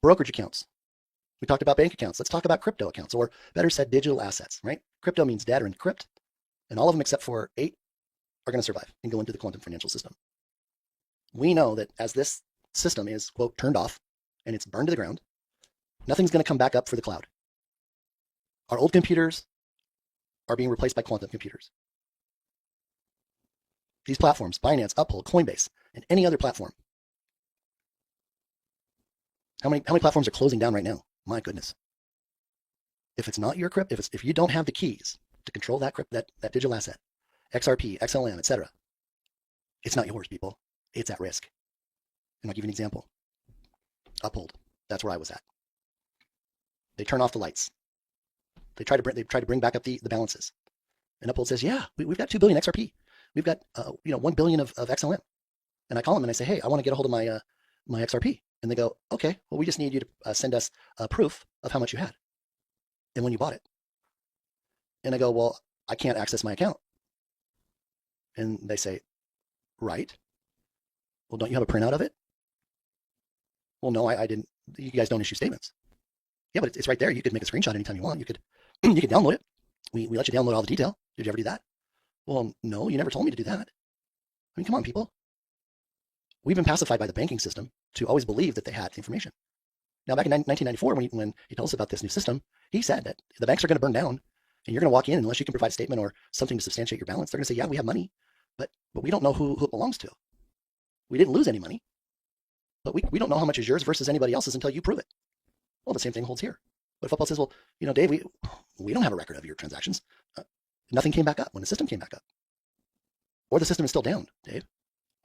brokerage accounts. We talked about bank accounts. Let's talk about crypto accounts, or better said, digital assets, right? Crypto means dead or encrypt, and all of them except for 8 are going to survive and go into the quantum financial system. We know that as this system is, quote, turned off and it's burned to the ground, nothing's going to come back up for the cloud. Our old computers are being replaced by quantum computers. These platforms, Binance, Uphold, Coinbase, and any other platform. How many platforms are closing down right now? My goodness. If it's not your crypto, if you don't have the keys to control that digital asset, XRP, XLM, etc., it's not yours, people. It's at risk. And I'll give you an example. Uphold. That's where I was at. They turn off the lights. They try to bring back up the balances. And Uphold says, yeah, we've got 2 billion XRP. We've got 1 billion of XLM. And I call them and I say, hey, I want to get a hold of my XRP. And they go, okay, well, we just need you to send us proof of how much you had and when you bought it. And I go, well, I can't access my account. And they say, right. Well, don't you have a printout of it? Well, no, I didn't. You guys don't issue statements. Yeah, but it's right there. You could make a screenshot anytime you want. You could download it. We let you download all the detail. Did you ever do that? Well, no, you never told me to do that. I mean, come on, people. We've been pacified by the banking system to always believe that they had information. Now, back in 1994, when he told us about this new system, he said that the banks are going to burn down, and you're going to walk in unless you can provide a statement or something to substantiate your balance. They're going to say, yeah, we have money, but we don't know who it belongs to. We didn't lose any money, but we don't know how much is yours versus anybody else's until you prove it. Well, the same thing holds here. But if Uphold says, well, Dave, we don't have a record of your transactions. Nothing came back up when the system came back up. Or the system is still down, Dave.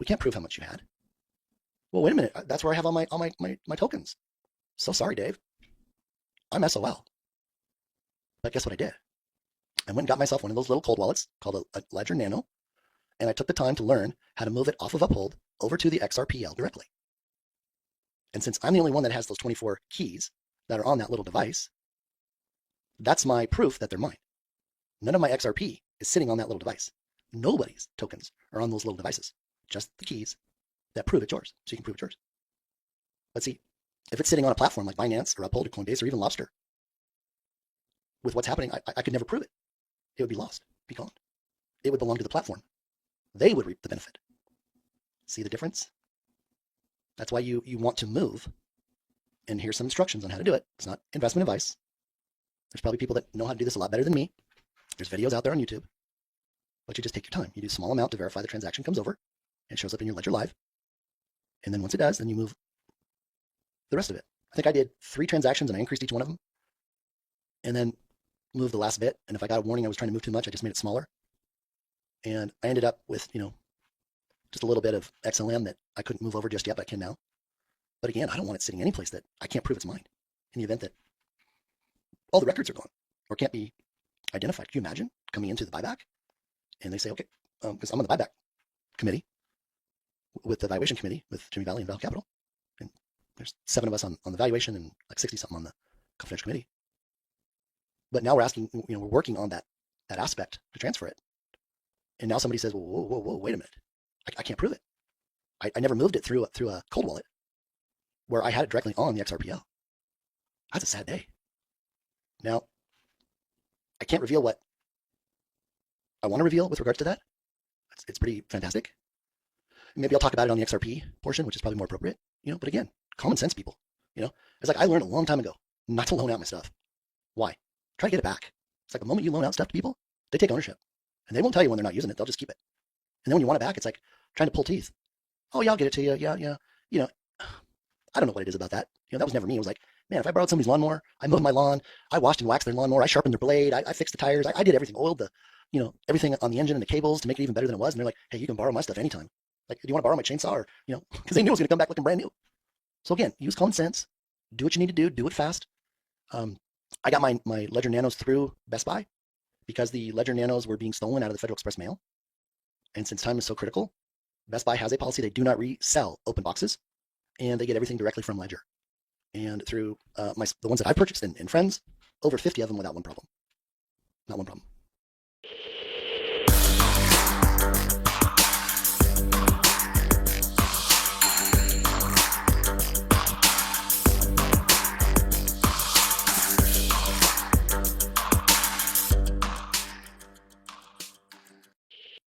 We can't prove how much you had. Well, wait a minute. That's where I have all my tokens. So sorry, Dave. I'm SOL. But guess what I did? I went and got myself one of those little cold wallets called a Ledger Nano, and I took the time to learn how to move it off of Uphold over to the XRPL directly. And since I'm the only one that has those 24 keys that are on that little device, that's my proof that they're mine. None of my XRP is sitting on that little device. Nobody's tokens are on those little devices. Just the keys that prove it's yours, so you can prove it's yours. But see, if it's sitting on a platform like Binance or Uphold or Coinbase or even Lobster, with what's happening, I could never prove it. It would be lost, be gone. It would belong to the platform. They would reap the benefit. See the difference? That's why you want to move. And here's some instructions on how to do it. It's not investment advice. There's probably people that know how to do this a lot better than me. There's videos out there on YouTube. But you just take your time. You do a small amount to verify the transaction comes over and shows up in your ledger live. And then once it does, then you move the rest of it. I think I did 3 transactions and I increased each one of them. And then moved the last bit. And if I got a warning I was trying to move too much, I just made it smaller. And I ended up with, just a little bit of XLM that I couldn't move over just yet, but I can now. But again, I don't want it sitting any place that I can't prove it's mine in the event that all the records are gone or can't be identified. Can you imagine coming into the buyback and they say, okay, because I'm on the buyback committee with the valuation committee with Jimmy Valley and Val Capital. And there's 7 of us on the valuation and like 60 something on the confidential committee. But now we're asking, we're working on that aspect to transfer it. And now somebody says, whoa, wait a minute. I can't prove it. I never moved it through a cold wallet where I had it directly on the XRPL. That's a sad day. Now, I can't reveal what I want to reveal with regards to that. It's pretty fantastic. Maybe I'll talk about it on the XRP portion, which is probably more appropriate. But again, common sense, people. It's like I learned a long time ago not to loan out my stuff. Why? Try to get it back. It's like the moment you loan out stuff to people, they take ownership. And they won't tell you when they're not using it. They'll just keep it. And then when you want it back, it's like trying to pull teeth. Oh, yeah, I'll get it to you. Yeah. I don't know what it is about that. That was never me. It was like, man, if I borrowed somebody's lawnmower, I mowed my lawn, I washed and waxed their lawnmower, I sharpened their blade, I fixed the tires, I did everything, oiled everything on the engine and the cables to make it even better than it was. And they're like, hey, you can borrow my stuff anytime. Like, do you want to borrow my chainsaw? Or, because they knew it was going to come back looking brand new. So again, use common sense. Do what you need to do it fast. I got my Ledger Nanos through Best Buy because the Ledger Nanos were being stolen out of the Federal Express mail. And since time is so critical, Best Buy has a policy. They do not resell open boxes, and they get everything directly from Ledger. And through the ones that I purchased and friends, over 50 of them without one problem. Not one problem.